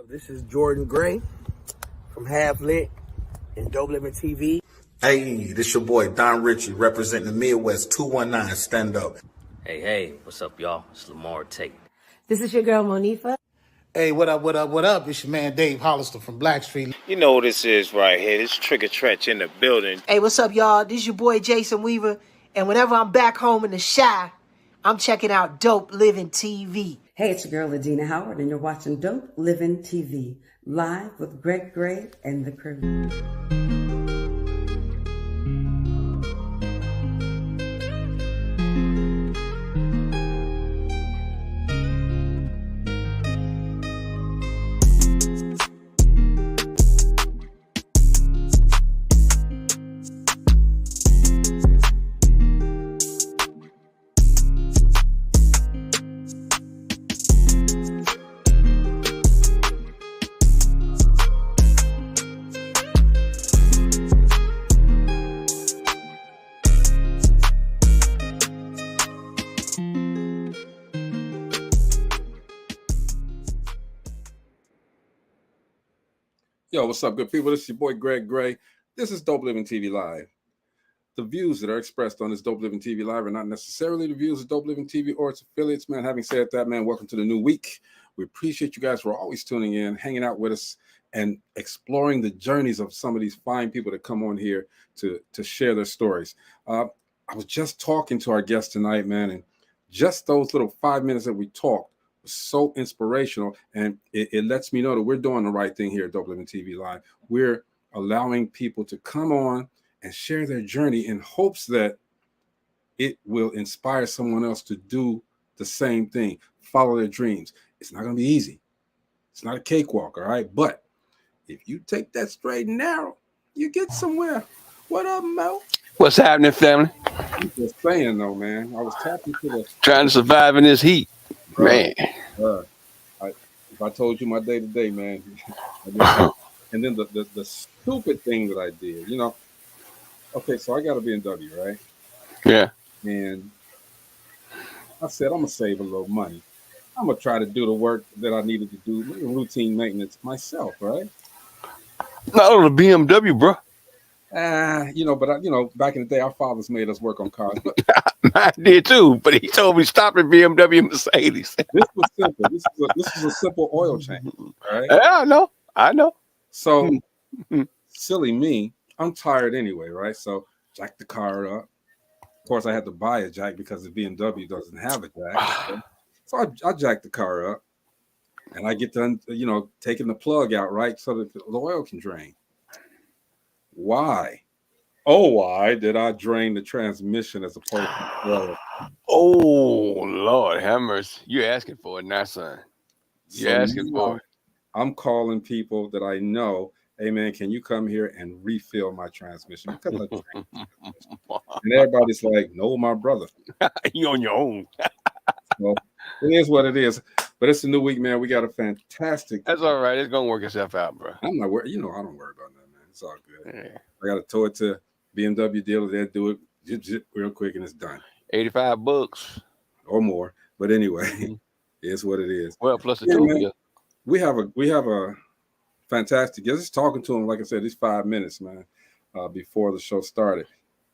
This is Jordan Gray from Half Lit and DopelivenTV. Hey, this your boy Don Ritchie representing the Midwest 219 Stand Up. Hey, what's up, y'all? It's Lamar Tate. This is your girl, Monifa. Hey, what up? It's your man Dave Hollister from Blackstreet. You know what this is right here. This Trigger Trench in the building. Hey, what's up, y'all? This is your boy Jason Weaver. And whenever I'm back home in the Chi, I'm checking out Dope Living TV. Hey, it's your girl, Adina Howard, and you're watching Dope Living TV, live with Greg Gray and the crew. Yo, what's up, good people? This is your boy, Greg Gray. This is Dope Living TV Live. The views that are expressed on this Dope Living TV Live are not necessarily the views of Dope Living TV or its affiliates, man. Having said that, man, welcome to the new week. We appreciate you guys for always tuning in, hanging out with us, and exploring the journeys of some of these fine people that come on here to share their stories. I was just talking to our guest tonight, man, and just those little 5 minutes that we talked, so inspirational, and it lets me know that we're doing the right thing here at Dope Living TV Live. We're allowing people to come on and share their journey in hopes that it will inspire someone else to do the same thing, follow their dreams. It's not going to be easy. It's not a cakewalk, all right? But if you take that straight and narrow, you get somewhere. What up, Mo? What's happening, family? I'm just saying, though, man. I was tapping to the... Trying to survive in this heat. Man, if I told you my day to day, man, and then the stupid thing that I did, you know, okay, so I got a BMW, right? Yeah. And I said, I'm gonna save a little money. I'm gonna try to do the work that I needed to do, routine maintenance myself, right? Not on a BMW, bro. But back in the day, our fathers made us work on cars. I did too, but he told me stop at BMW and Mercedes. This was simple. This was a simple oil change, right? Yeah, I know. So, silly me, I'm tired anyway, right? So, jack the car up. Of course, I had to buy a jack because the BMW doesn't have a jack. So I jacked the car up, and I get done, taking the plug out, right, so that the oil can drain. Why? Oh, why did I drain the transmission as opposed to oil? Oh, Lord, have mercy. You're asking for it now, son. You're asking for it. I'm calling people that I know. Hey, man, can you come here and refill my transmission? Because I drained the transmission. And everybody's like, no, my brother. You on your own. Well, it is what it is. But it's a new week, man. We got a fantastic... That's all right. It's going to work itself out, bro. I'm not worried. I don't worry about that, man. It's all good. Yeah. I got to tow it to BMW dealer. They'll do it real quick, and it's done. $85 or more. But anyway, it's what it is. Well, plus the toll bill. We have a fantastic guest. Just talking to him, like I said, these 5 minutes, man, before the show started,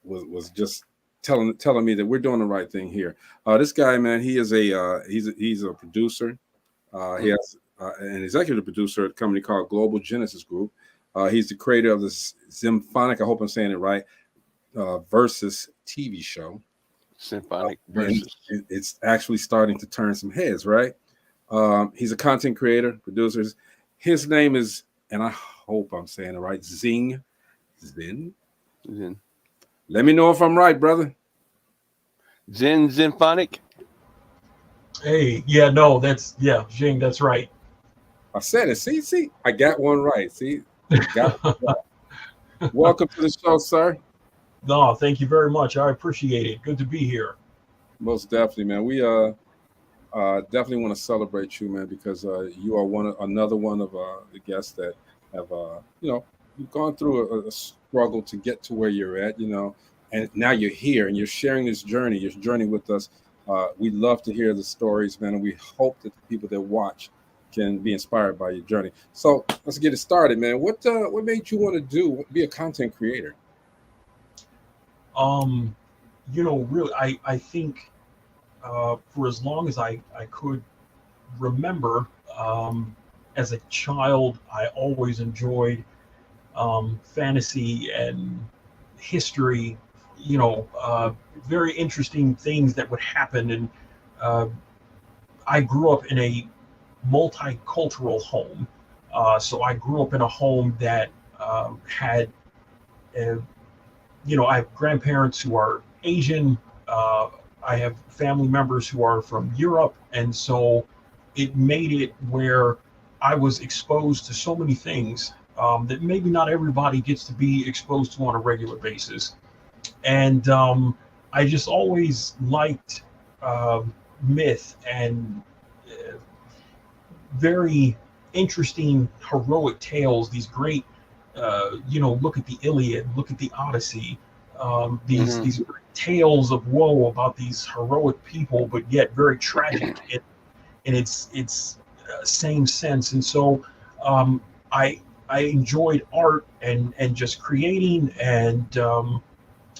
was just telling me that we're doing the right thing here. This guy, man, he is he's a producer. He has an executive producer at a company called Global Genesis Group. He's the creator of the Ximphonic, I hope I'm saying it right, Versus TV show. Symphonic Versus. It's actually starting to turn some heads, right? He's a content creator, producer. His name is, and I hope I'm saying it right, Xing Xin. Let me know if I'm right, brother. Ximphonic. Hey, yeah, no, Xing, that's right. I said it. See, I got one right. See, got one right. Welcome to the show, sir. No, thank you very much. I appreciate it. Good to be here. Most definitely, man. We definitely want to celebrate you, man, because you are another one of the guests that have you've gone through a struggle to get to where you're at, and now you're here and you're sharing this journey. You're journey with us. We love to hear the stories, man, and we hope that the people that watch can be inspired by your journey. So let's get it started, man. What made you want to be a content creator? Really, I think for as long as I could remember, as a child, I always enjoyed fantasy and history, very interesting things that would happen. And I grew up in a multicultural home. So I grew up in a home that had, I have grandparents who are Asian. I have family members who are from Europe. And so it made it where I was exposed to so many things that maybe not everybody gets to be exposed to on a regular basis. And I just always liked myth and very interesting heroic tales, these great, look at the Iliad, look at the Odyssey, these tales of woe about these heroic people, but yet very tragic in its same sense. And so I enjoyed art and just creating, and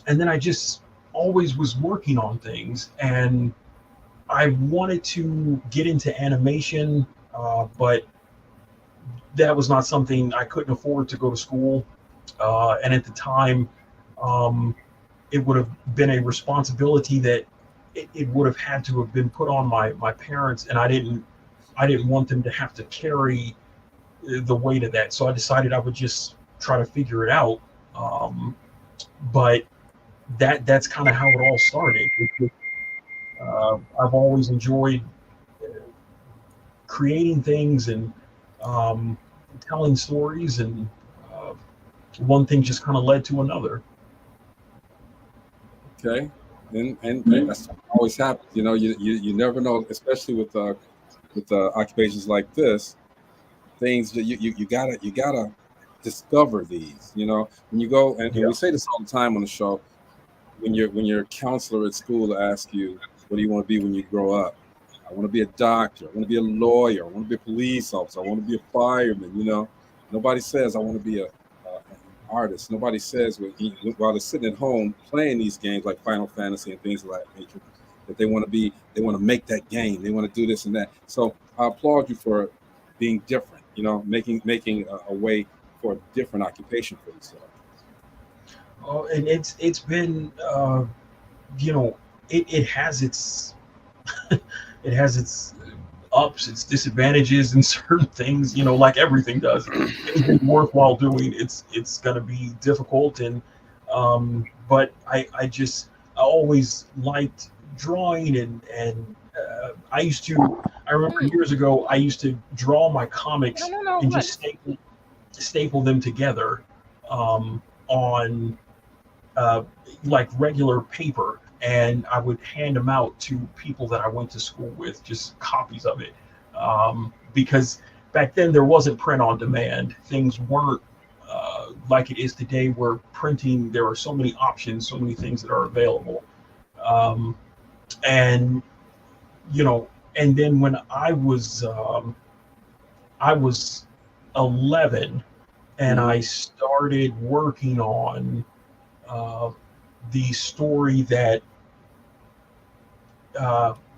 then I just always was working on things, and I wanted to get into animation, but that was not something. I couldn't afford to go to school, and at the time it would have been a responsibility that it would have had to have been put on my parents, and I didn't want them to have to carry the weight of that. So I decided I would just try to figure it out. But that's kind of how it all started. I've always enjoyed creating things and telling stories, and one thing just kind of led to another. Okay, and that's always happens. You never know, especially with occupations like this. Things that you gotta discover these. When you go, and we say this all the time on the show. When your counselor at school asks you, what do you want to be when you grow up? I want to be a doctor. I want to be a lawyer. I want to be a police officer. I want to be a fireman. Nobody says I want to be an artist. Nobody says while they're sitting at home playing these games like Final Fantasy and things of that nature, that they want to make that game. They want to do this and that. So I applaud you for being different. Making a way for a different occupation for yourself. Oh, and it's been, it has its it has its ups, its disadvantages, and certain things, like everything does. Anything worthwhile doing, it's gonna be difficult, and but I always liked drawing, and I remember years ago I used to draw my comics and just staple them together on like regular paper, and I would hand them out to people that I went to school with, just copies of it, because back then there wasn't print on demand. Things weren't like it is today, where printing, there are so many options, so many things that are available, and and then when I was 11, and I started working on the story that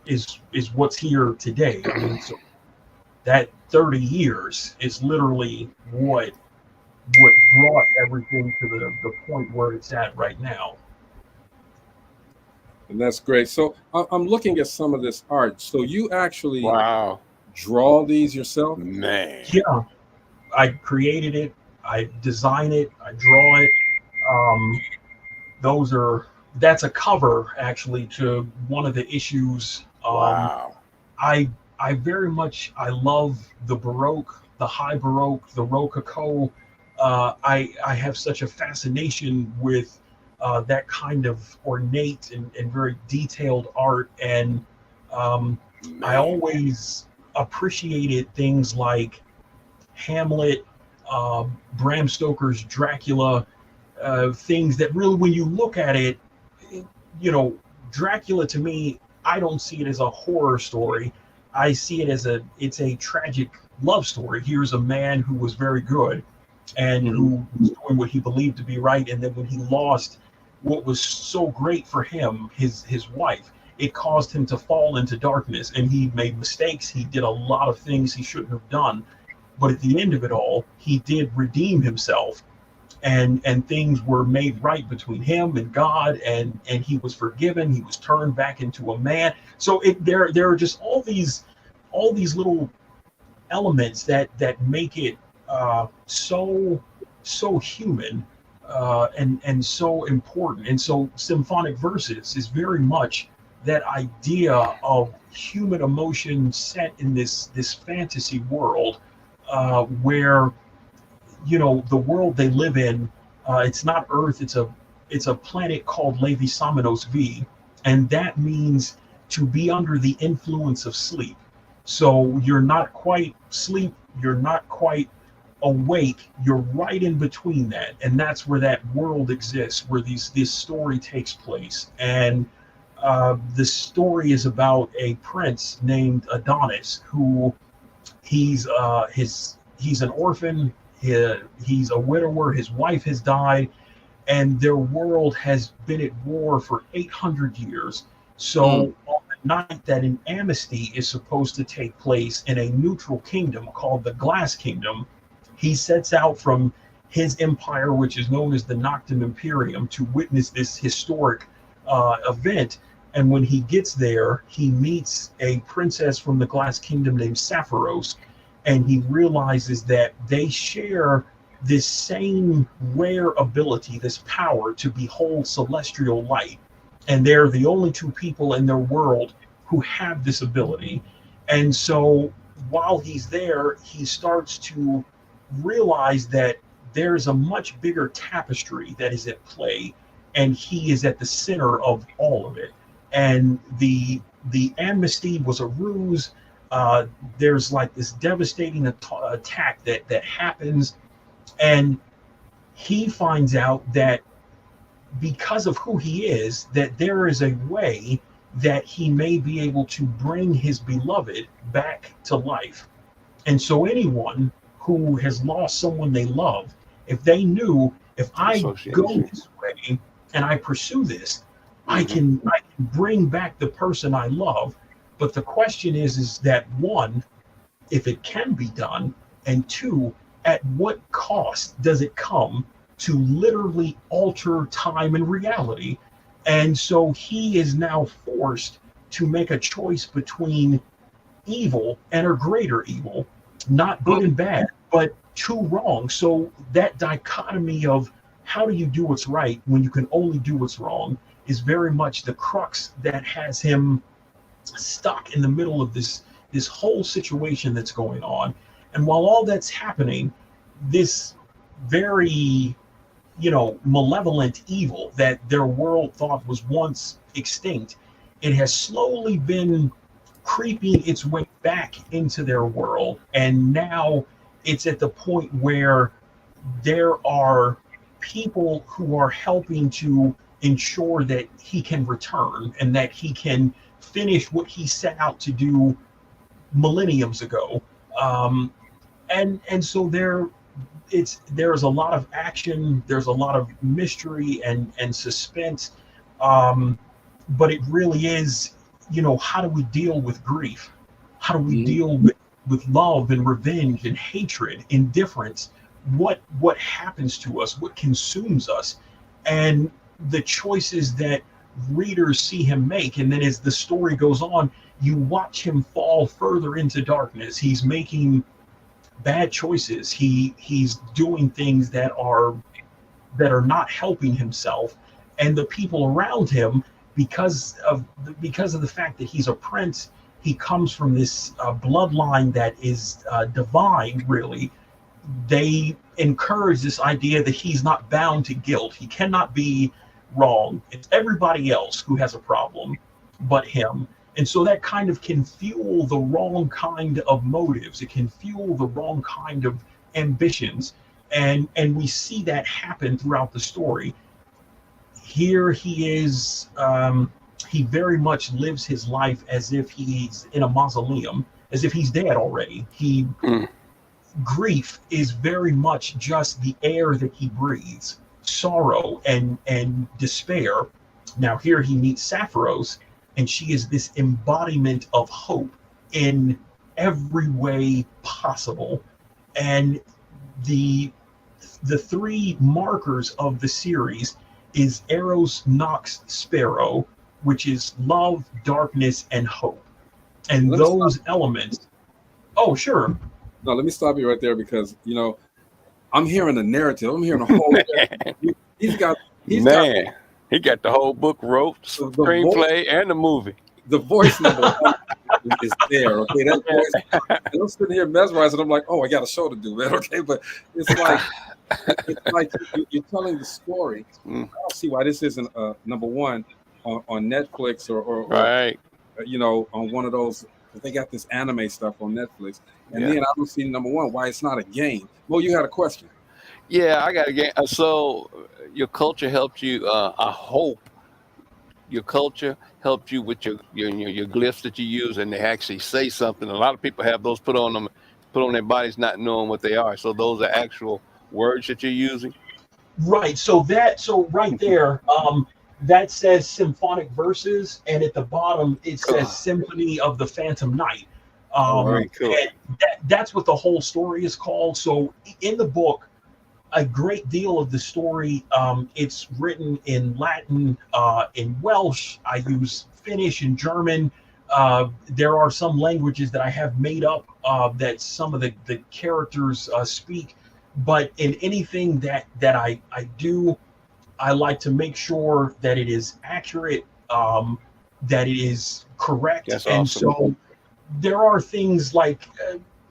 is what's here today. I mean, so that 30 years is literally what brought everything to the point where it's at right now. And that's great. So I'm looking at some of this art. So you actually draw these yourself? Man. Yeah, I created it. I design it. I draw it. That's a cover actually to one of the issues. Wow. I very much, I love the Baroque, the high Baroque, the Rococo. I have such a fascination with that kind of ornate and very detailed art, and I always appreciated things like Hamlet, Bram Stoker's Dracula, things that really, when you look at it, Dracula, to me, I don't see it as a horror story. I see it as it's a tragic love story. Here's a man who was very good and who was doing what he believed to be right, and then when he lost what was so great for him, his wife, it caused him to fall into darkness, and he made mistakes. He did a lot of things he shouldn't have done, but at the end of it all, he did redeem himself, and things were made right between him and God, and he was forgiven. He was turned back into a man. So there are just all these little elements that make it so human and so important. And so symphonic verses is very much that idea of human emotion set in this fantasy world where, you know, the world they live in, it's not Earth, it's a planet called Levi Samenos V, and that means to be under the influence of sleep. So you're not quite sleep, you're not quite awake, you're right in between that, and that's where that world exists, where this story takes place. And the story is about a prince named Adonis, who he's an orphan, he's a widower, his wife has died, and their world has been at war for 800 years. So on the night that an amnesty is supposed to take place in a neutral kingdom called the Glass Kingdom, he sets out from his empire, which is known as the Noctum Imperium, to witness this historic event. And when he gets there, he meets a princess from the Glass Kingdom named Sapphirose, and he realizes that they share this same rare ability, this power to behold celestial light. And they're the only two people in their world who have this ability. And so while he's there, he starts to realize that there's a much bigger tapestry that is at play, and he is at the center of all of it. And the amnesty was a ruse. There's like this devastating attack that happens, and he finds out that because of who he is, that there is a way that he may be able to bring his beloved back to life. And so anyone who has lost someone they love, if they knew, if I go this way and I pursue this, I can bring back the person I love. But the question is that one, if it can be done, and two, at what cost does it come to literally alter time and reality? And so he is now forced to make a choice between evil and a greater evil, not good and bad, but two wrong. So that dichotomy of how do you do what's right when you can only do what's wrong is very much the crux that has him stuck in the middle of this whole situation that's going on. And while all that's happening, this very, malevolent evil that their world thought was once extinct, it has slowly been creeping its way back into their world. And now it's at the point where there are people who are helping to ensure that he can return and that he can finish what he set out to do millenniums ago. And so there's a lot of action, there's a lot of mystery and suspense, but it really is, how do we deal with grief? How do we deal with love and revenge and hatred, indifference? What happens to us? What consumes us? And the choices that readers see him make. And then as the story goes on, you watch him fall further into darkness. He's making bad choices. He's doing things that are not helping himself, and the people around him, because of the fact that he's a prince, he comes from this bloodline that is divine, really. They encourage this idea that he's not bound to guilt. He cannot be wrong. It's everybody else who has a problem but him. And so that kind of can fuel the wrong kind of motives. It can fuel the wrong kind of ambitions. And we see that happen throughout the story. Here he is he very much lives his life as if he's in a mausoleum, as if he's dead already. Grief is very much just the air that he breathes, sorrow and despair. Now here he meets Sapphiros, and she is this embodiment of hope in every way possible. And the three markers of the series is Eros, Nox, Sparrow, which is love, darkness, and hope. And those elements. Oh, sure. No, let me stop you right there because, you know, I'm hearing a narrative. I'm hearing a whole. He got the whole book wrote, screenplay, and the movie. The voice number is there. Okay, that voice. And I'm sitting here mesmerized, and I'm like, oh, I got a show to do, man. Okay, but it's like you're telling the story. I don't see why this isn't number one on Netflix or right. You know, on one of those. They got this anime stuff on Netflix, and then I don't see number one why it's not a game. Well, you had a question. Yeah, I got a game. So your culture helped you. I hope your culture helped you with your glyphs that you use, and they actually say something. A lot of people have those put on their bodies, not knowing what they are. So those are actual words that you're using. Right. So right there. That says symphonic verses, and at the bottom it says Symphony of the Phantom Night. Very cool. And that's what the whole story is called. So in the book, a great deal of the story, it's written in Latin, in Welsh. I use Finnish and German. There are some languages that I have made up that some of the characters speak. But in anything that I do, I like to make sure that it is accurate, that it is correct. That's and awesome. So there are things like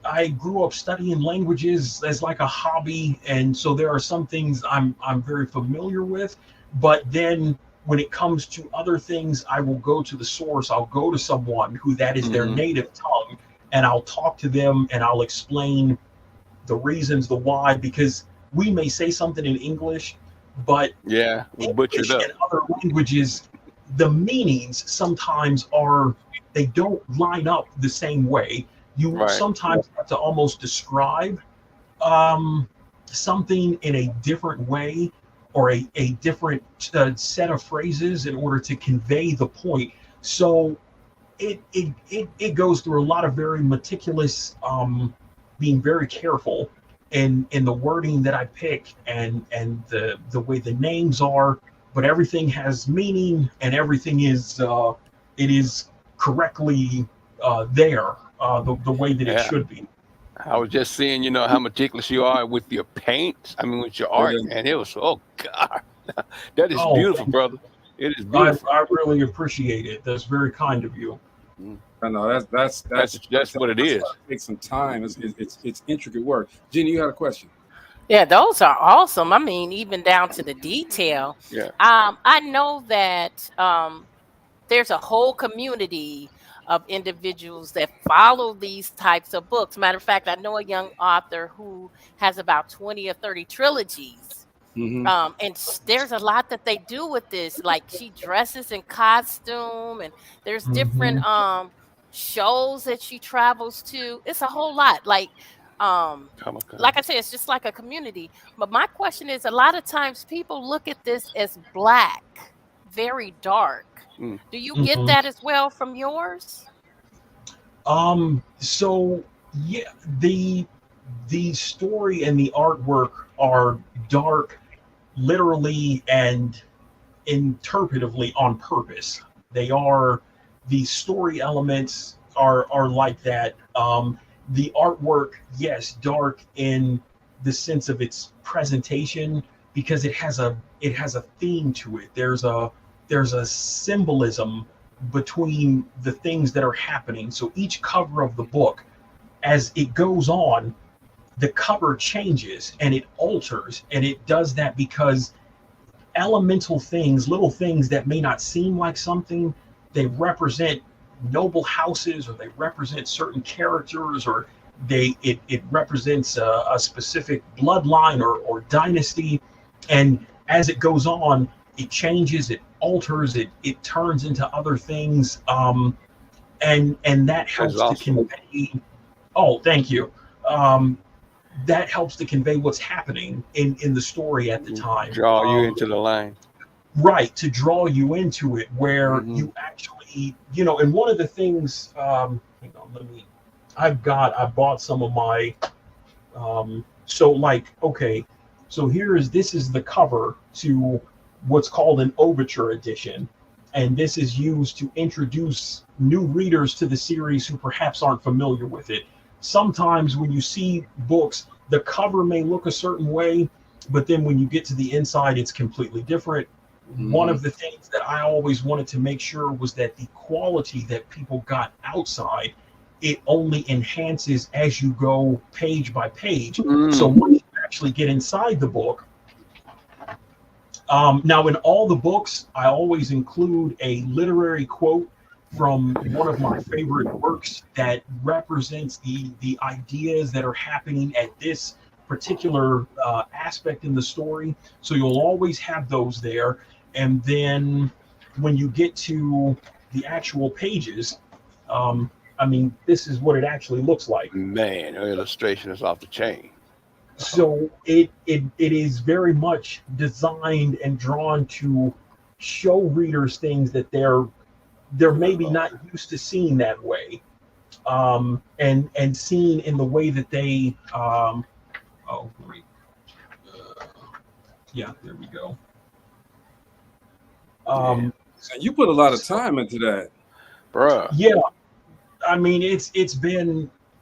I grew up studying languages as like a hobby, and so there are some things I'm very familiar with. But then when it comes to other things, I will go to the source. I'll go to someone who that is their native tongue, and I'll talk to them and I'll explain the reasons, the why, because we may say something in English, but we butchered up. In other languages, the meanings sometimes they don't line up the same way. You sometimes have to almost describe something in a different way or a different set of phrases in order to convey the point. So it goes through a lot of very meticulous, being very careful in the wording that I pick and the way the names are, but everything has meaning and everything is it is correctly there the way that it should be. I was just seeing, how meticulous you are with your paint. I mean, with your art, and it was God, that is beautiful, brother. It is beautiful. I really appreciate it. That's very kind of you. I know that's what it is. It takes some time. It's intricate work. Jenny, you had a question. Yeah, those are awesome. I mean, even down to the detail. Yeah. I know that there's a whole community of individuals that follow these types of books. Matter of fact, I know a young author who has about 20 or 30 trilogies. And there's a lot that they do with this. Like she dresses in costume, and there's different shows that she travels to. It's a whole lot. Like I said, it's just like a community. But my question is, a lot of times people look at this as black, very dark. Do you get that as well from yours? So yeah, the story and the artwork are dark, literally and interpretively on purpose. The story elements are like that. The artwork, yes, dark in the sense of its presentation, because it has a theme to it. There's a symbolism between the things that are happening. So each cover of the book, as it goes on, the cover changes and it alters, and it does that because elemental things, little things that may not seem like something, they represent noble houses, or they represent certain characters, or it represents a specific bloodline or dynasty. And as it goes on, it changes, it alters, it turns into other things, and that helps to convey. Oh, thank you. That helps to convey what's happening in the story at the time. Draw you into the line. Right, to draw you into it, where you actually, and one of the things, hang on, I bought some of my, so this is the cover to what's called an overture edition. And this is used to introduce new readers to the series who perhaps aren't familiar with it. Sometimes when you see books, the cover may look a certain way, but then when you get to the inside, it's completely different. One of the things that I always wanted to make sure was that the quality that people got outside, it only enhances as you go page by page. So once you actually get inside the book, now in all the books, I always include a literary quote from one of my favorite works that represents the ideas that are happening at this particular aspect in the story. So you'll always have those there. And then when you get to the actual pages, this is what it actually looks like. Man, your illustration is off the chain. So it is very much designed and drawn to show readers things that they're maybe not used to seeing that way, and seen in the way that they there we go. You put a lot of time into that, bruh. Yeah,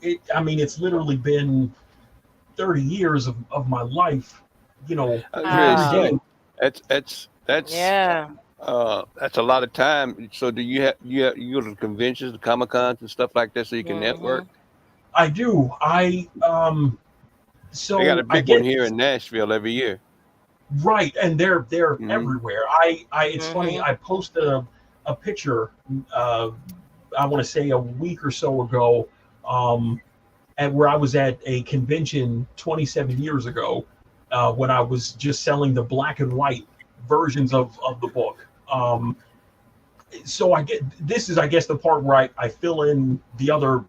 it's literally been 30 years of my life, every day. That's a lot of time. So do you go to conventions, the Comic-Cons and stuff like that so you can network? I do. So they got a big one here in Nashville every year. Right, and they're everywhere. It's funny, I posted a picture I want to say a week or so ago, and where I was at a convention 27 years ago, when I was just selling the black and white versions of the book. So I guess the part where I fill in the other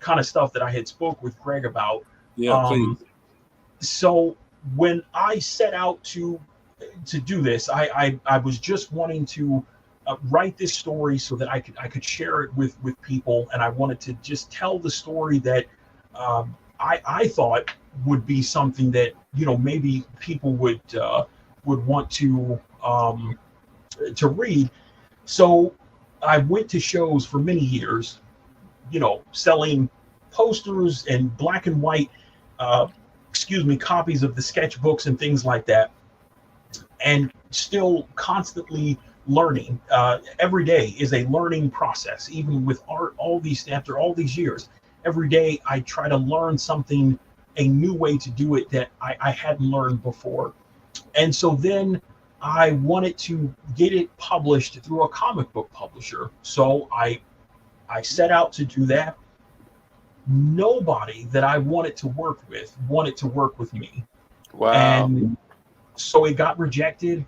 kind of stuff that I had spoke with Greg about. Yeah, please. So when I set out to do this, I was just wanting to write this story so that I could share it with people, and I wanted to just tell the story that I thought would be something that maybe people would want to read. So I went to shows for many years, selling posters and black and white copies of the sketchbooks and things like that, and still constantly learning. Every day is a learning process, even with art. After all these years, every day I try to learn something, a new way to do it that I hadn't learned before. And so then I wanted to get it published through a comic book publisher. So I set out to do that. Nobody that I wanted to work with me. Wow. And so it got rejected.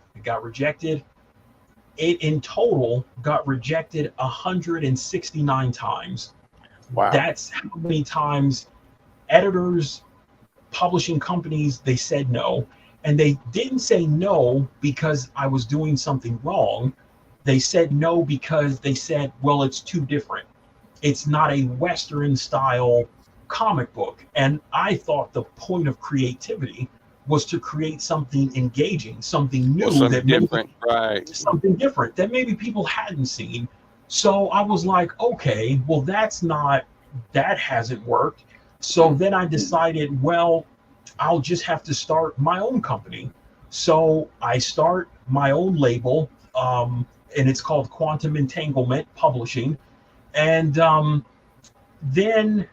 It in total got rejected 169 times. Wow. That's how many times editors, publishing companies, they said no. And they didn't say no because I was doing something wrong. They said no because they said, well, it's too different. It's not a Western style comic book. And I thought the point of creativity was to create something engaging, something new, something different that maybe people hadn't seen. So I was like, okay, well, that hasn't worked. So then I decided, well, I'll just have to start my own company. So I start my own label, and it's called Quantum Entanglement Publishing. And then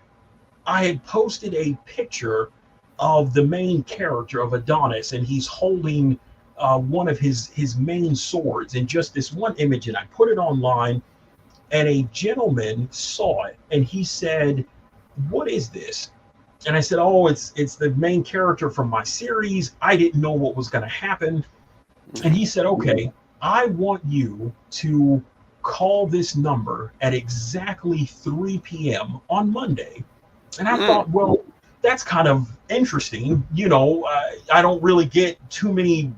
I had posted a picture of the main character of Adonis, and he's holding one of his main swords, and just this one image, and I put it online, and a gentleman saw it, and he said, "What is this?" And I said, "Oh, it's the main character from my series. I didn't know what was going to happen." And he said, "Okay, I want you to call this number at exactly 3 p.m. on Monday. And I thought, well, that's kind of interesting. You know, I don't really get too many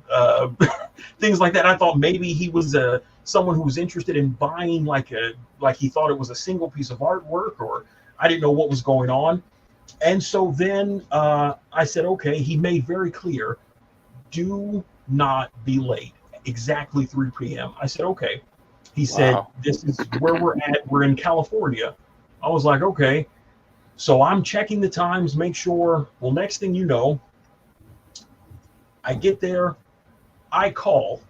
things like that. I thought maybe he was someone who was interested in buying like he thought it was a single piece of artwork, or I didn't know what was going on. And so then I said, okay, he made very clear, do not be late. Exactly 3 p.m. I said, okay. He said, this is where we're at. We're in California. I was like, okay. So I'm checking the times, make sure. Well, next thing you know, I get there, I call,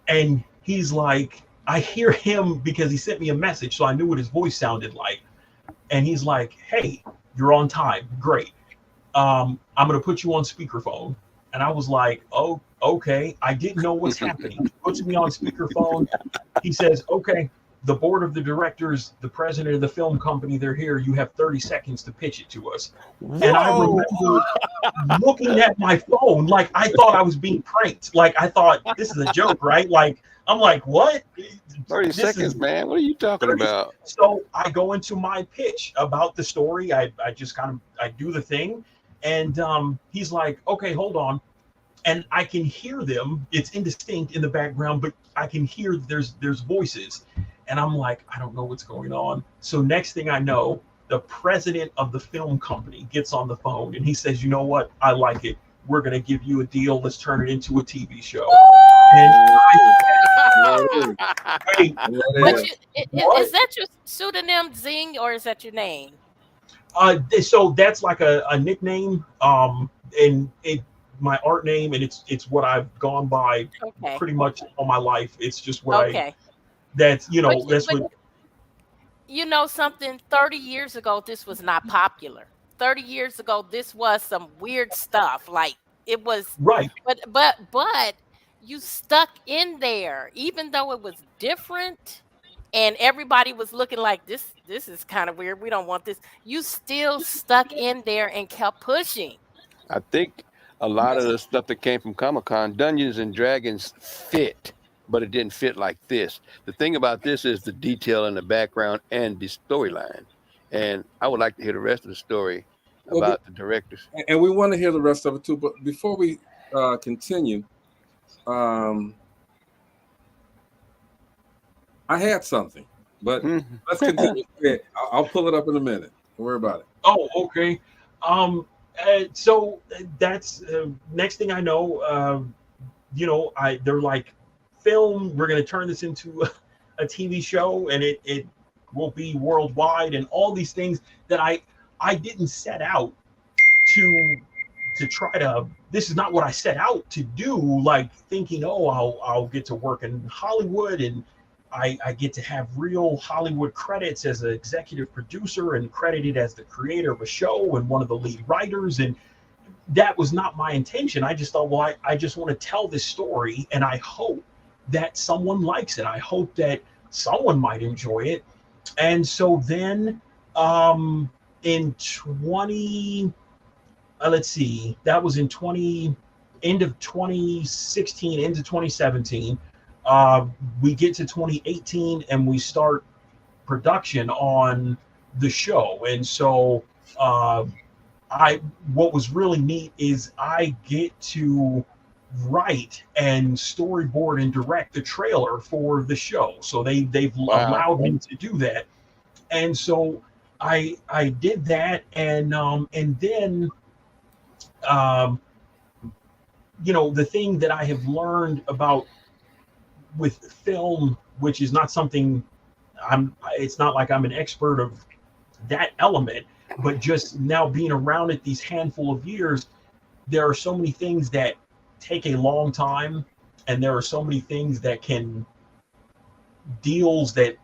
and he's like, I hear him because he sent me a message, so I knew what his voice sounded like. And he's like, hey, you're on time. Great. I'm going to put you on speakerphone. And I was like, oh, okay. I didn't know what's happening. He puts me on speakerphone. He says, okay, the board of the directors, the president of the film company, they're here. You have 30 seconds to pitch it to us. Whoa. And I remember looking at my phone like I thought I was being pranked. Like I thought, this is a joke, right? Like, I'm like, what? 30 seconds, man. What are you talking about? So I go into my pitch about the story. I just kind of, I do the thing. And he's like, okay, hold on. And I can hear them. It's indistinct in the background, but I can hear there's voices. And I'm like, I don't know what's going on. So next thing I know, the president of the film company gets on the phone and he says, you know what? I like it. We're going to give you a deal. Let's turn it into a TV show. And is that your pseudonym, Xing, or is that your name? So that's like a nickname, and my art name, and it's what I've gone by pretty much all my life. It's just what that's what. You know something, 30 years ago, this was not popular. 30 years ago, this was some weird stuff. Like it was right. But you stuck in there, even though it was different. And everybody was looking like this is kind of weird. We don't want this. You still stuck in there and kept pushing. I think a lot of the stuff that came from Comic-Con, Dungeons and Dragons fit, but it didn't fit like this. The thing about this is the detail in the background and the storyline. And I would like to hear the rest of the story about the directors. And we want to hear the rest of it too. But before we continue, I had something, but let's continue. I'll pull it up in a minute. Don't worry about it. Oh, okay. So that's next thing I know, they're like, film, we're going to turn this into a TV show, and it will be worldwide, and all these things that I didn't set out to try to. This is not what I set out to do. Like thinking, oh, I'll get to work in Hollywood and I get to have real Hollywood credits as an executive producer and credited as the creator of a show and one of the lead writers. And that was not my intention. I just thought, well, I just want to tell this story, and I hope that someone likes it. I hope that someone might enjoy it. And so then in 20, let's see, that was in end of 2016 into 2017. We get to 2018 and we start production on the show. And so what was really neat is I get to write and storyboard and direct the trailer for the show. So they've allowed me to do that. And so I did that, and then the thing that I have learned about with film, which is not something it's not like I'm an expert of that element, but just now being around it these handful of years, there are so many things that take a long time, and there are so many things that deals that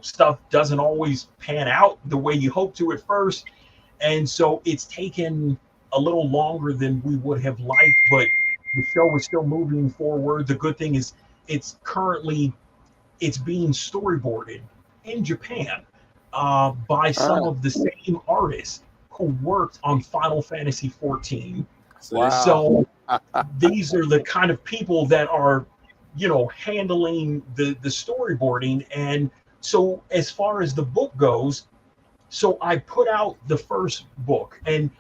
stuff doesn't always pan out the way you hope to at first. And so it's taken a little longer than we would have liked, but the show is still moving forward. The good thing is it's being storyboarded in Japan by some of the same artists who worked on Final Fantasy 14. So these are the kind of people that are handling the storyboarding. And so as far as the book goes, so I put out the first book, and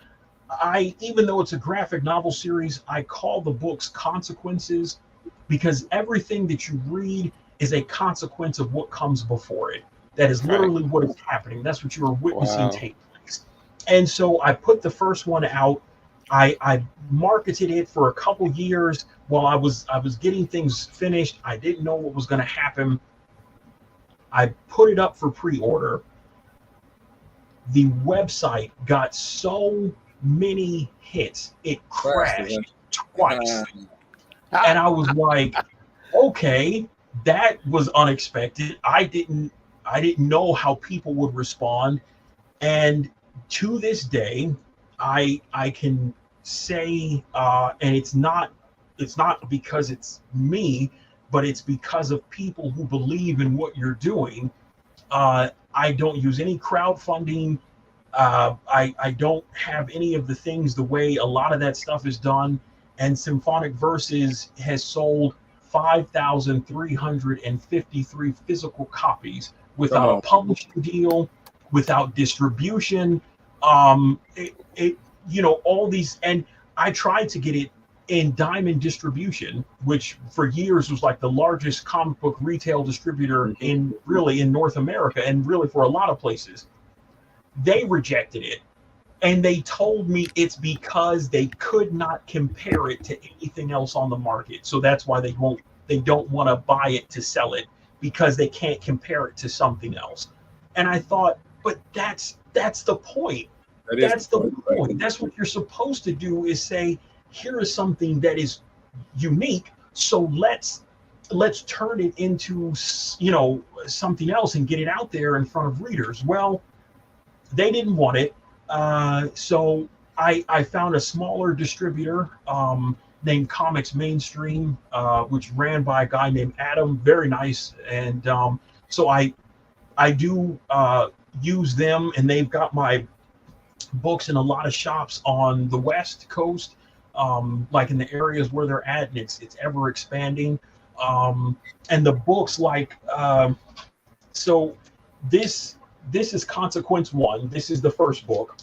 even though it's a graphic novel series, I call the books consequences, because everything that you read is a consequence of what comes before it. That is literally what is happening. That's what you are witnessing take place. And so I put the first one out. I marketed it for a couple years while I was getting things finished. I didn't know what was going to happen. I put it up for pre-order. The website got so many hits, it crashed twice. And I was like, okay, that was unexpected. I didn't know how people would respond. And to this day, I can say, and it's not because it's me, but it's because of people who believe in what you're doing. I don't use any crowdfunding. I don't have any of the things the way a lot of that stuff is done. And Symphonic Verses has sold 5,353 physical copies without a publishing deal, without distribution. All these, and I tried to get it in Diamond Distribution, which for years was like the largest comic book retail distributor in North America, and really for a lot of places. They rejected it, and they told me it's because they could not compare it to anything else on the market. So that's why they don't want to buy it to sell it, because they can't compare it to something else. And I thought, but that's the point. That's the point. That's what you're supposed to do, is say, here is something that is unique. So let's turn it into, something else and get it out there in front of readers. Well, they didn't want it. So I found a smaller distributor named Comics Mainstream, which ran by a guy named Adam, very nice. And so I do use them, and they've got my books in a lot of shops on the West Coast, like in the areas where they're at, and it's ever expanding. And the books, so this is Consequence 1. This is the first book,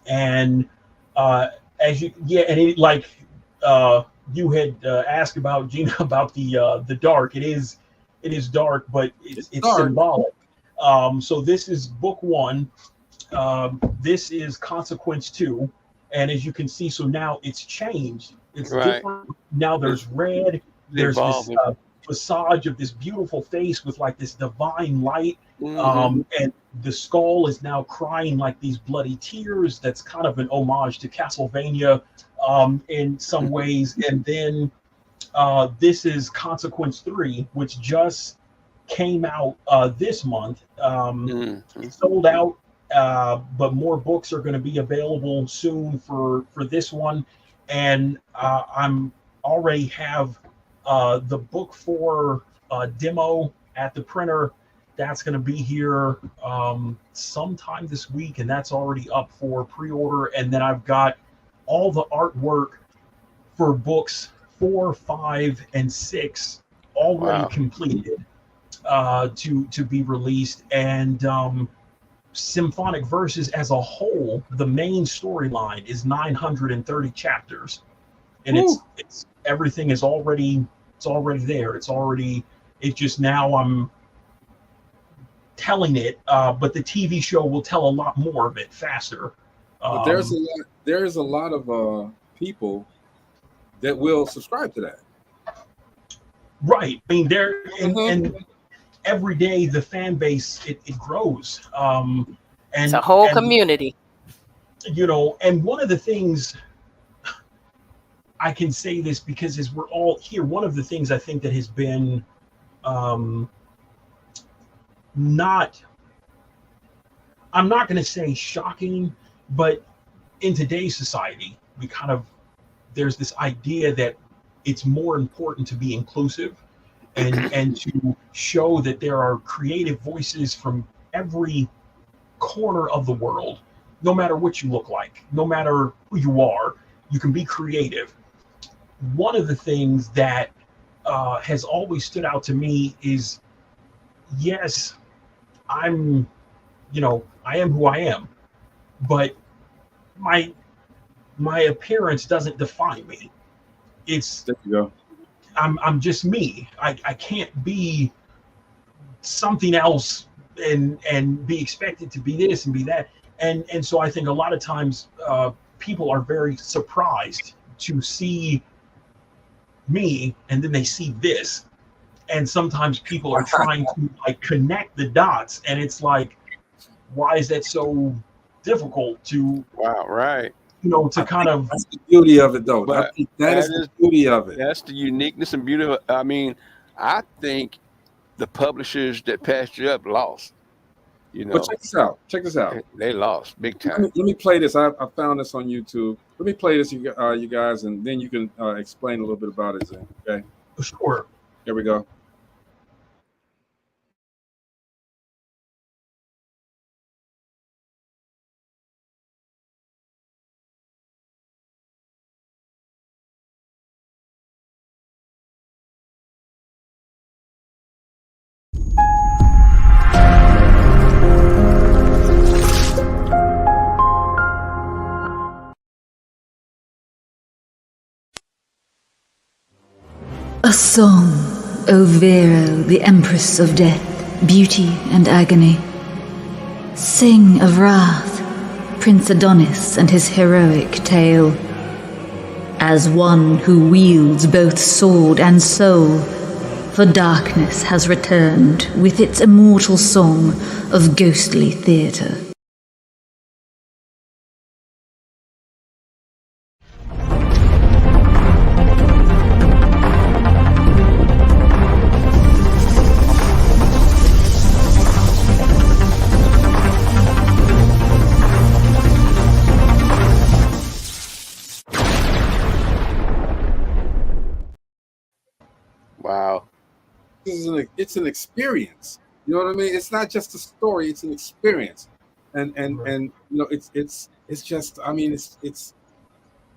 and you had asked about, Gina, about the dark. It is dark, but it's dark. Symbolic. So this is book 1. This is Consequence 2, and as you can see, so now it's changed. It's different. Now there's red. There's this visage of this beautiful face with like this divine light, and the skull is now crying like these bloody tears. That's kind of an homage to Castlevania in some ways. And then this is Consequence 3, which just came out this month. It sold out, but more books are going to be available soon for this one. And I'm already have the book 4 demo at the printer. That's going to be here sometime this week, and that's already up for pre-order. And then I've got all the artwork for books 4, 5, and 6 already completed to be released. And Symphonic Verses as a whole, the main storyline is 930 chapters, and it's everything is already there. It's just now I'm telling it, but the TV show will tell a lot more of it faster. But there's a lot of people that will subscribe to that. Right. I mean, and every day the fan base it grows. And it's a whole community. And one of the things, I can say this because as we're all here, one of the things I think that has been not, I'm not going to say shocking, but in today's society, there's this idea that it's more important to be inclusive and to show that there are creative voices from every corner of the world, no matter what you look like, no matter who you are, you can be creative. One of the things that has always stood out to me is, yes, I'm, I am who I am, but my appearance doesn't define me. It's There you go. I'm just me. I can't be something else and be expected to be this and be that. And so I think a lot of times people are very surprised to see me, and then they see this. And sometimes people are trying to like connect the dots, and it's like, why is that so difficult to Right. to kind of. That's the beauty of it, though. But I think that is the beauty of it. That's the uniqueness and beauty of it. I mean, I think the publishers that passed you up lost. But check this out. Check this out. They lost big time. Let me play this. I found this on YouTube. Let me play this, you guys, and then you can explain a little bit about it, Xing, okay? Sure. Here we go. A song, O Vero, the Empress of Death, Beauty and Agony. Sing of wrath, Prince Adonis and his heroic tale. As one who wields both sword and soul, for darkness has returned with its immortal song of ghostly theatre. Wow. It's an experience. You know what I mean? It's not just a story, it's an experience. And it's just, I mean, it's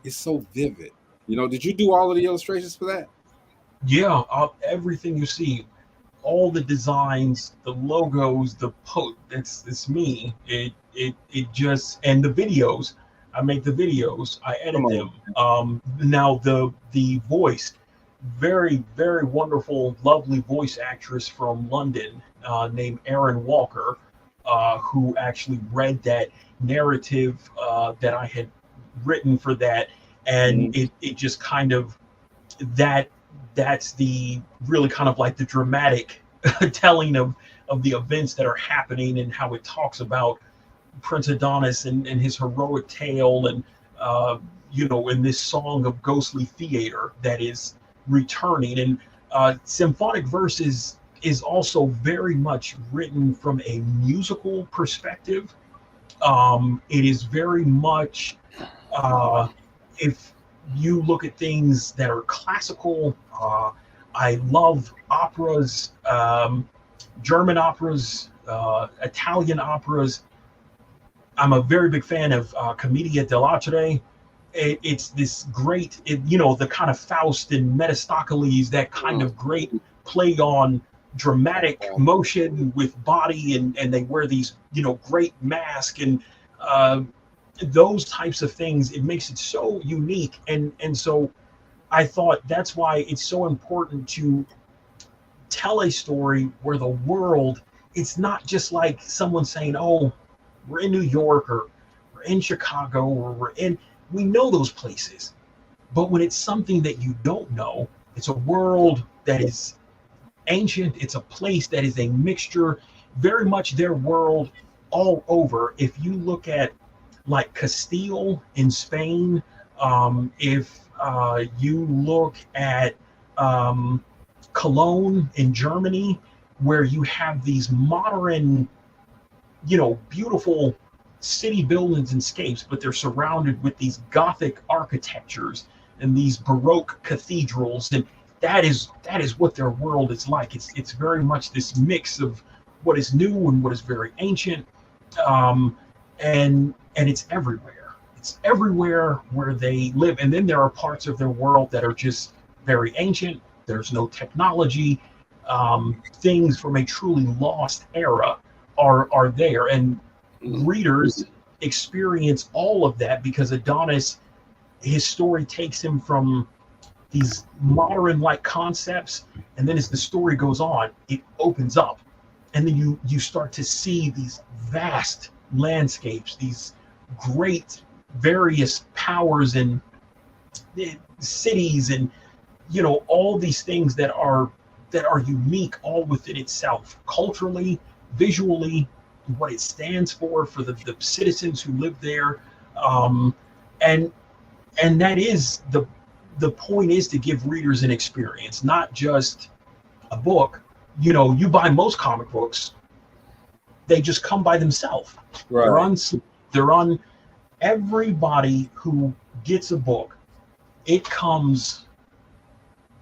so vivid. Did you do all of the illustrations for that? Yeah, everything you see, all the designs, the logos, the it's me. It just, and the videos. I make the videos. I edit them. Now the voice, very, very wonderful, lovely voice actress from London named Erin Walker, who actually read that narrative that I had written for that, and it just kind of that's the really kind of like the dramatic telling of the events that are happening and how it talks about Prince Adonis and his heroic tale, and in this song of ghostly theater that is returning. And symphonic verse is also very much written from a musical perspective. It is very much if you look at things that are classical, I love operas, German operas, Italian operas. I'm a very big fan of Commedia dell'arte. It's this great, the kind of Faust and Mephistopheles, that kind of great play on dramatic motion with body, and they wear these, great mask and those types of things. It makes it so unique. And so I thought that's why it's so important to tell a story where the world, it's not just like someone saying, oh, we're in New York, or we're in Chicago, or we know those places. But when it's something that you don't know, it's a world that is ancient. It's a place that is a mixture, very much their world all over. If you look at like Castile in Spain, if you look at Cologne in Germany, where you have these modern, beautiful city buildings and scapes, but they're surrounded with these Gothic architectures and these Baroque cathedrals, and that is what their world is like. It's very much this mix of what is new and what is very ancient, and it's everywhere. It's everywhere where they live. And then there are parts of their world that are just very ancient, there's no technology. Things from a truly lost era are there, and readers experience all of that because Adonis, his story takes him from these modern like concepts, and then as the story goes on, it opens up, and then you start to see these vast landscapes, these great various powers and cities, and all these things that are unique all within itself, culturally, visually, what it stands for the citizens who live there, and that is the point, is to give readers an experience, not just a book. You buy most comic books, they just come by themselves. Right. They're on everybody who gets a book. It comes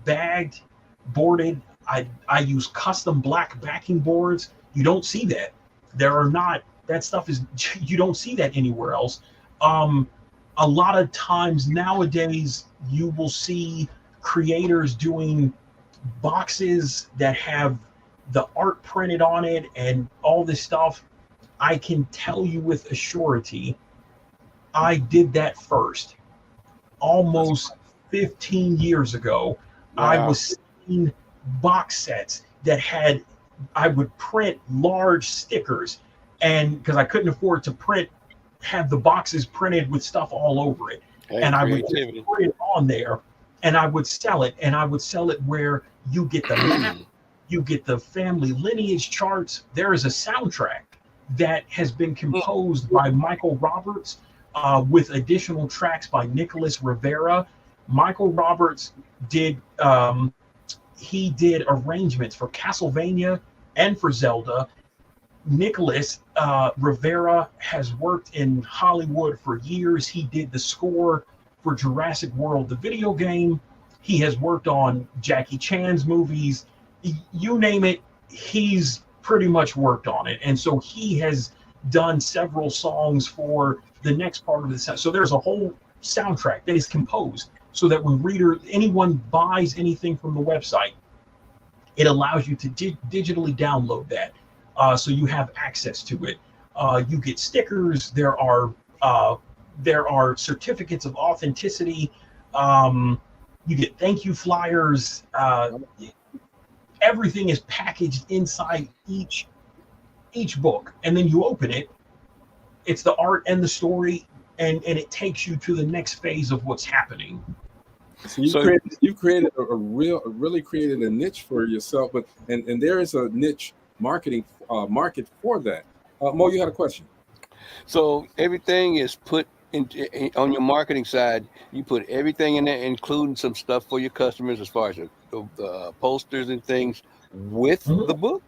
bagged, boarded. I use custom black backing boards. You don't see that. That stuff is, you don't see that anywhere else. A lot of times nowadays, you will see creators doing boxes that have the art printed on it and all this stuff. I can tell you with a surety, I did that first. Almost 15 years ago, Wow. I was seeing box sets that I would print large stickers, and because I couldn't afford to have the boxes printed with stuff all over it. Hey, and I would creativity. just put it on there, and I would sell it, and I would sell it where you get the map, you get the family lineage charts. There is a soundtrack that has been composed by Michael Roberts, with additional tracks by Nicholas Rivera. Michael Roberts did arrangements for Castlevania and for Zelda. Nicholas Rivera has worked in Hollywood for years. He did the score for Jurassic World, the video game. He has worked on Jackie Chan's movies. You name it, he's pretty much worked on it. And so he has done several songs for the next part of the sound. So there's a whole soundtrack that is composed so that when anyone buys anything from the website, it allows you to digitally download that. So you have access to it. You get stickers. There are certificates of authenticity. You get thank you flyers. Everything is packaged inside each book, and then you open it. It's the art and the story, and it takes you to the next phase of what's happening. So you created really created a niche for yourself, but and there is a niche market for that. Mo, you had a question. So everything is put on your marketing side. You put everything in there, including some stuff for your customers as far as the posters and things with the book.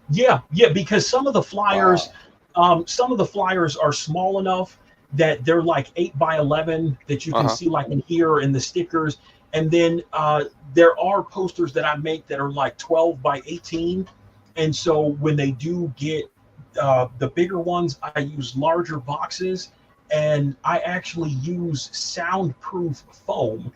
Yeah, because some of the flyers, are small enough that they're like 8x11 that you can see like in here in the stickers. And then there are posters that I make that are like 12x18. And so when they do get the bigger ones, I use larger boxes, and I actually use soundproof foam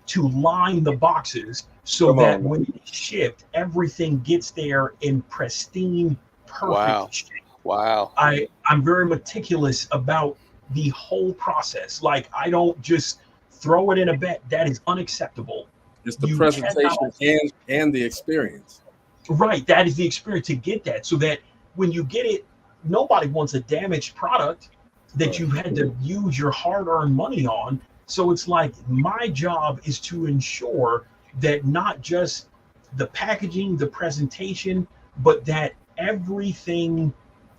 to line the boxes so that when it's shipped, everything gets there in pristine, perfect shape. Wow. I'm very meticulous about the whole process. Like, I don't just throw it in a bag. That is unacceptable. It's the presentation and the experience. Right. That is the experience to get that, so that when you get it, nobody wants a damaged product that you had to use your hard-earned money on. So it's like, my job is to ensure that not just the packaging, the presentation, but that everything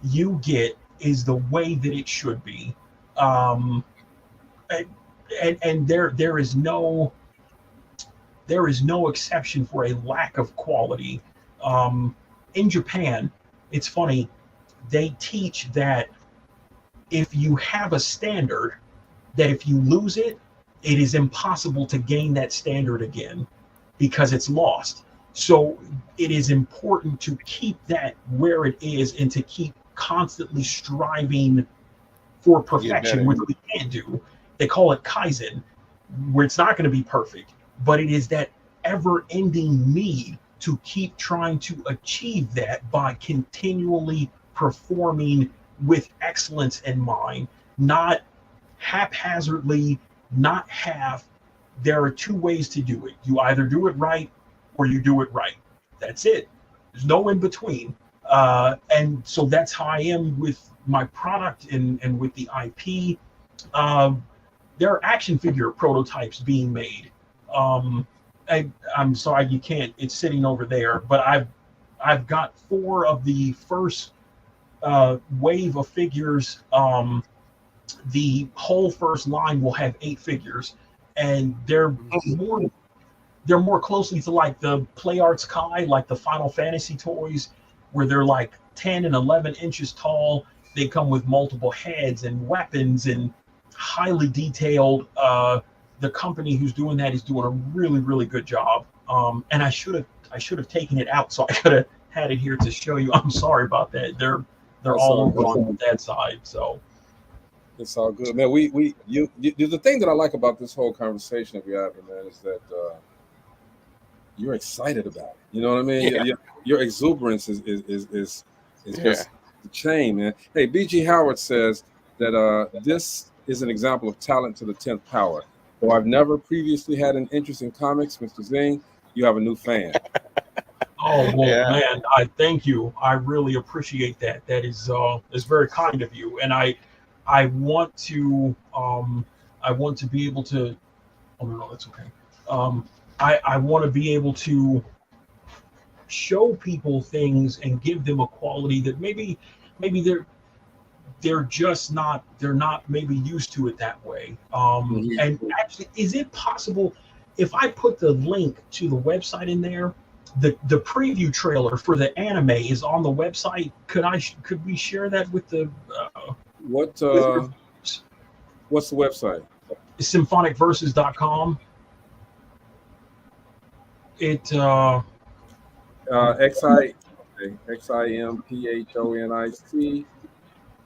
you get is the way that it should be. And there is no exception for a lack of quality. In Japan, it's funny, they teach that if you have a standard, that if you lose it, it is impossible to gain that standard again because it's lost. So it is important to keep that where it is and to keep constantly striving for perfection, which we can't do. They call it Kaizen, where it's not going to be perfect, but it is that ever-ending need to keep trying to achieve that by continually performing with excellence in mind, not haphazardly, not half. There are two ways to do it. You either do it right or you do it right. That's it. There's no in between. And so that's how I am with my product and with the IP. There are action figure prototypes being made. I'm sorry you can't. It's sitting over there, but I've got 4 of the first wave of figures. The whole first line will have 8 figures, and they're more closely to like the Play Arts Kai, like the Final Fantasy toys, where they're like 10 and 11 inches tall. They come with multiple heads and weapons and highly detailed. The company who's doing that is doing a really, really good job. And I should have taken it out, so I could have had it here to show you. I'm sorry about that. They're all over on that side. So it's all good, man. You the thing that I like about this whole conversation that we're having, man, is that you're excited about it. You know what I mean? Yeah. Your exuberance is just the chain, man. Hey, BG Howard says that this is an example of talent to the 10th power. Though I've never previously had an interest in comics, Mr. Xing, you have a new fan. Oh well, man, I thank you. I really appreciate that. That is very kind of you. And I want to be able to. Oh no, that's okay. I want to be able to show people things and give them a quality that maybe they're just not maybe used to it that way. And actually, is it possible if I put the link to the website in there? The preview trailer for the anime is on the website. Could we share that with the what's the website? Symphonicverses.com. It XIMPHONIC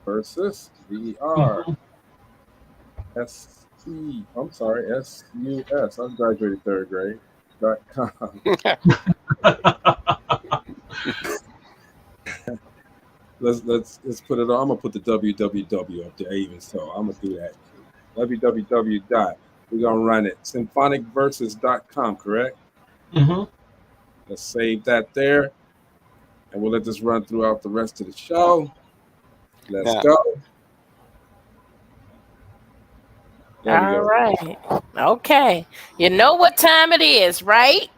versus VER SC. I'm sorry, SUS. I graduated 3rd grade.com. let's put it on. I'm gonna put the www up there even so. I'm gonna do that. www. We're gonna run it. Symphonicverses.com, correct? Mm-hmm. Let's save that there, and we'll let this run throughout the rest of the show. Let's go. All right. Okay. You know what time it is, right?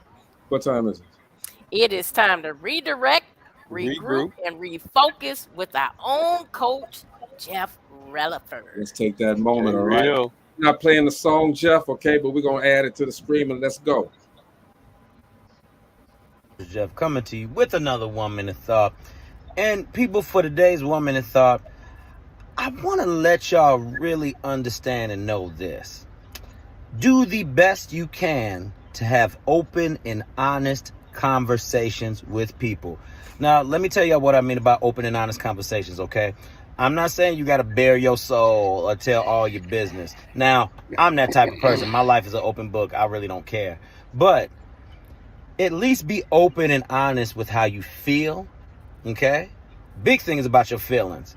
What time is it? It is time to redirect, regroup, and refocus with our own coach, Jeff Relaford. Let's take that moment, all right? We're not playing the song, Jeff, okay, but we're going to add it to the stream, and let's go. Jeff coming to you with another 1 minute thought. And people, for today's 1 minute thought, I want to let y'all really understand and know this. Do the best you can to have open and honest conversations with people. Now, let me tell y'all what I mean about open and honest conversations, okay? I'm not saying you got to bare your soul or tell all your business. Now, I'm that type of person. My life is an open book. I really don't care. But at least be open and honest with how you feel, okay? Big thing is about your feelings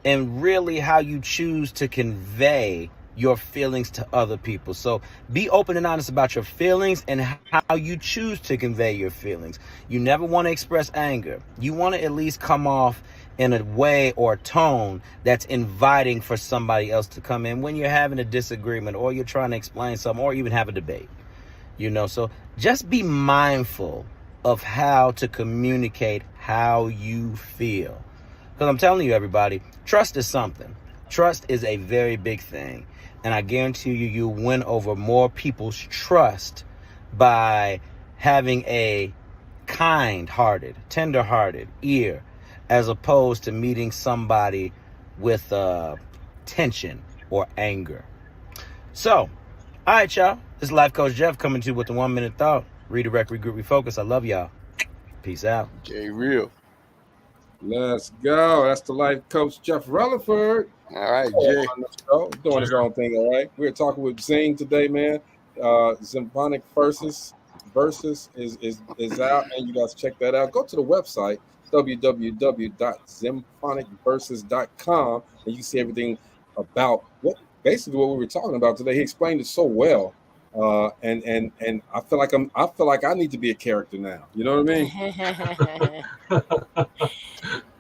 and really how you choose to convey your feelings to other people. So be open and honest about your feelings and how you choose to convey your feelings. You never want to express anger. You want to at least come off in a way or tone that's inviting for somebody else to come in when you're having a disagreement or you're trying to explain something or even have a debate. So just be mindful of how to communicate how you feel. Because I'm telling you, everybody, trust is something. Trust is a very big thing. And I guarantee you, you'll win over more people's trust by having a kind-hearted, tender-hearted ear as opposed to meeting somebody with tension or anger. So, all right, y'all. This is Life Coach Jeff coming to you with the 1 minute thought. Redirect, regroup, refocus. I love y'all. Peace out. Jay Real. Let's go. That's the Life Coach Jeff Relaford. All right, Jay. Doing his own thing, all right? We're talking with Xing today, man. Symphonic Versus. Versus is out, and you guys check that out. Go to the website www.XimphoniCversus.com, and you see everything about what we were talking about today. He explained it so well, and I feel like I need to be a character now. You know what I mean?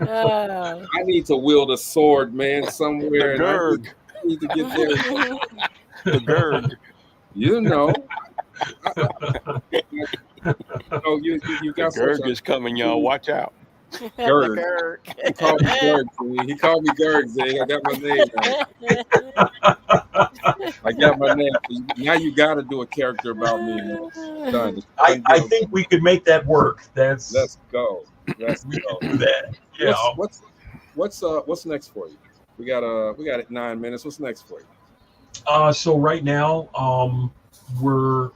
I need to wield a sword, man, somewhere. The Gurg. I need to get there. The Gurg. You know. You got the Gurg is coming, y'all. Watch out. Gurg. He called me Gurg. He called me Gurg. I got my name now. I got my name. Now you got to do a character about me. Done. I think we could make that work. Let's go. Let's go. Do that. Yeah. What's next for you? We got 9 minutes. What's next for you? So right now, we're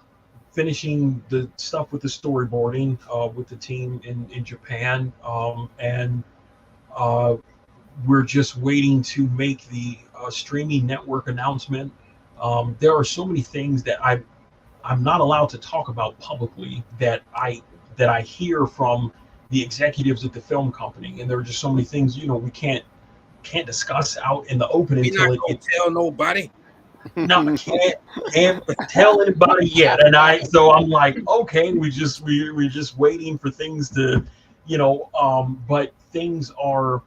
finishing the stuff with the storyboarding with the team in Japan, and we're just waiting to make the streaming network announcement. There are so many things that I'm not allowed to talk about publicly that I hear from the executives at the film company, and there are just so many things we can't discuss out in the open until it tell nobody. No, I can't tell anybody yet. And I'm like, okay, we're just waiting for things to, but things are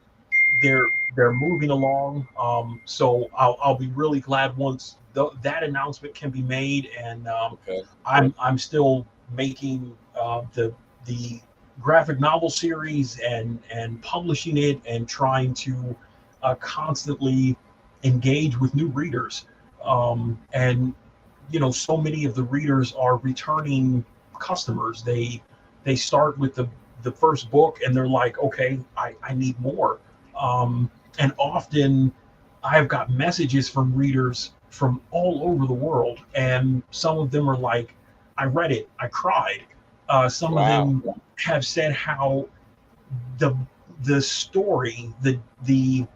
they're moving along. So I'll be really glad once that announcement can be made. And I'm still making the graphic novel series and publishing it and trying to constantly engage with new readers. And so many of the readers are returning customers. They start with the first book and they're like, okay, I need more. And often I've got messages from readers from all over the world, and some of them are like, I read it, I cried. Some of them have said how the story, the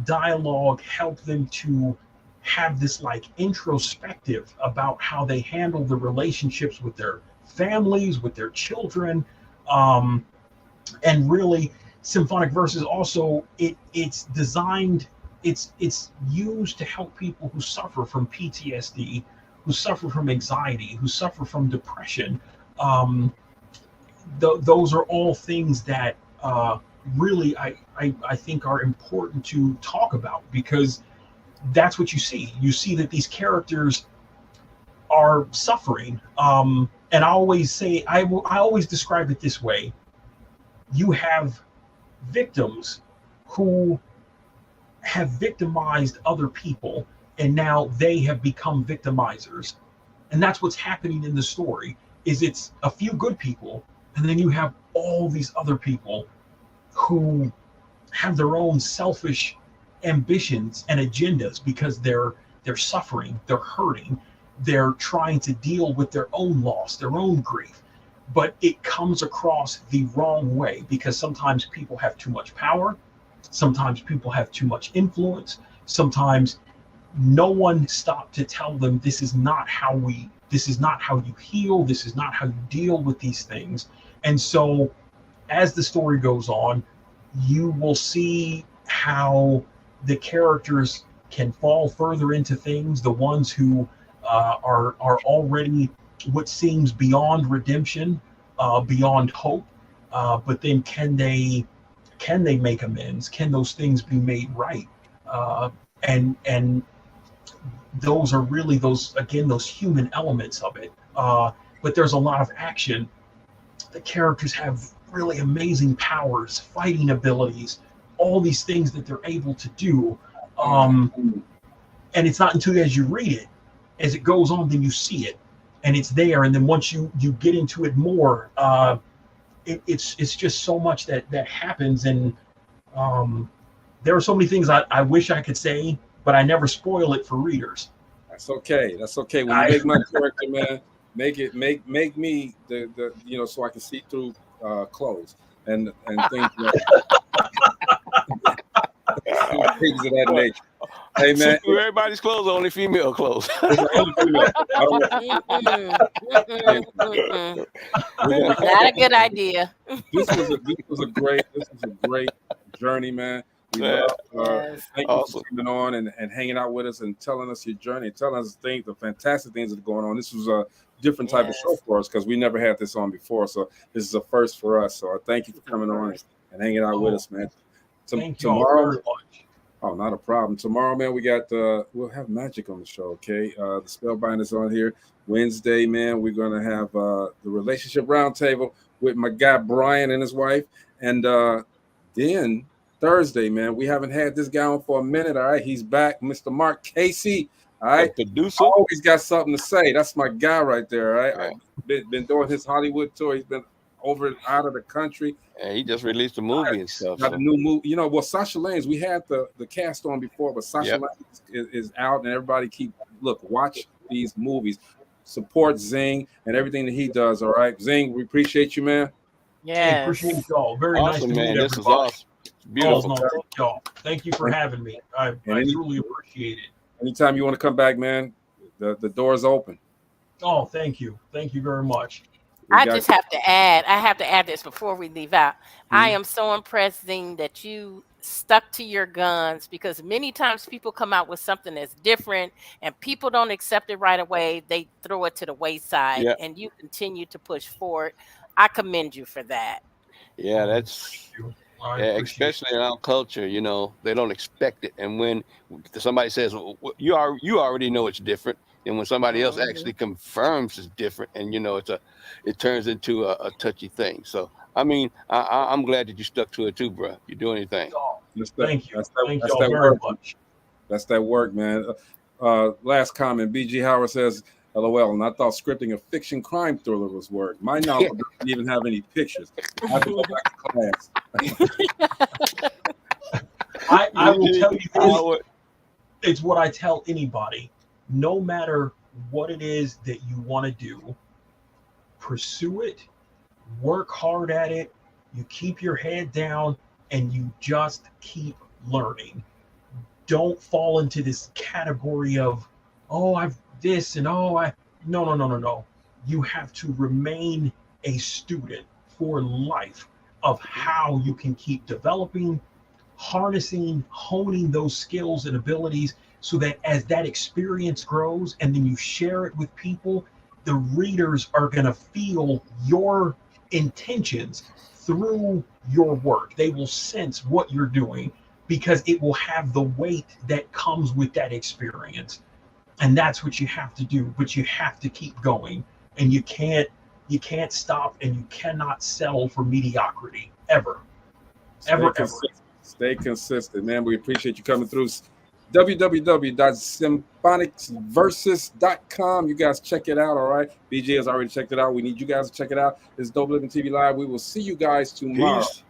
dialogue helped them to have this like introspective about how they handle the relationships with their families, with their children, and really Symphonic Verses also it's designed, it's used to help people who suffer from PTSD, who suffer from anxiety, who suffer from depression. Those are all things that really I think are important to talk about, because that's what you see. You see that these characters are suffering. And I always say, I always describe it this way. You have victims who have victimized other people, and now they have become victimizers. And that's what's happening in the story, is it's a few good people, and then you have all these other people who have their own selfish ambitions and agendas, because they're suffering, they're hurting, they're trying to deal with their own loss, their own grief, but it comes across the wrong way, because sometimes people have too much power, sometimes people have too much influence, sometimes no one stopped to tell them this is not how you heal, this is not how you deal with these things. And so as the story goes on, you will see how the characters can fall further into things, the ones who are already what seems beyond redemption, beyond hope, but then can they make amends? Can those things be made right? And those are really those human elements of it. But there's a lot of action. The characters have really amazing powers, fighting abilities, all these things that they're able to do. And it's not until as you read it, as it goes on, then you see it, and it's there. And then once you get into it more, it's just so much that happens. And there are so many things I wish I could say, but I never spoil it for readers. That's okay. That's okay. When you make my character, man, make me the so I can see through clothes and things like things of that nature. Hey man, See, everybody's clothes, only female clothes. only female. I don't know. Not a good idea. This was a great journey, man. We love thank you for coming on and hanging out with us and telling us your journey, telling us things, the fantastic things that are going on. This was a different type of show for us because we never had this on before. So this is a first for us. So I thank you for coming on and hanging out with us, man. Thank you all very much. Oh, not a problem. Tomorrow, man, we got we'll have Magic on the show, okay? The Spellbinder's on here. Wednesday, man, we're gonna have the relationship roundtable with my guy Brian and his wife. And then Thursday, man, we haven't had this guy on for a minute. All right, he's back, Mr. Mark Casey. All right, producer. Always got something to say. That's my guy right there. All right, I've been doing his Hollywood tour. He's been over and out of the country. And he just released a movie and stuff. Got a new movie. You know, well, Sasha Lane's, we had the cast on before, but Sasha Lane is out, and everybody watch these movies. Support Xing and everything that he does. All right, Xing, we appreciate you, man. Yeah, appreciate y'all. Very awesome, nice to man. meet This is everybody. awesome. It's beautiful. Oh, no, thank y'all. Thank you for having me. I truly appreciate it. Anytime you want to come back, man, the door's open. Oh, thank you. Thank you very much. I just have to add this before we leave out. I am so impressed, Xing, that you stuck to your guns, because many times people come out with something that's different and people don't accept it right away. They throw it to the wayside and you continue to push forward. I commend you for that. Yeah, that's especially in our culture, you know, they don't expect it. And when somebody says, well, you already know it's different. And when somebody else actually confirms it's different, and you know, it turns into a touchy thing. So I mean, I'm glad that you stuck to it too, bro. You're doing anything. Thank you. Thank that's y'all that very work. much. That's that work, man. Last comment. BG Howard says, LOL, and I thought scripting a fiction crime thriller was work. My novel doesn't even have any pictures. I have to go back to class. I will tell you this. It's what I tell anybody. No matter what it is that you want to do, pursue it, work hard at it, you keep your head down, and you just keep learning. Don't fall into this category of, I've this and no. You have to remain a student for life of how you can keep developing, harnessing, honing those skills and abilities, so that as that experience grows and then you share it with people, the readers are going to feel your intentions through your work. They will sense what you're doing because it will have the weight that comes with that experience. And that's what you have to do, but you have to keep going, and you can't stop, and you cannot settle for mediocrity ever. Stay consistent, man. We appreciate you coming through. www.symphonicsversus.com. You guys check it out, all right? BJ has already checked it out. We need you guys to check it out. It's Dope Living TV Live. We will see you guys tomorrow. Peace.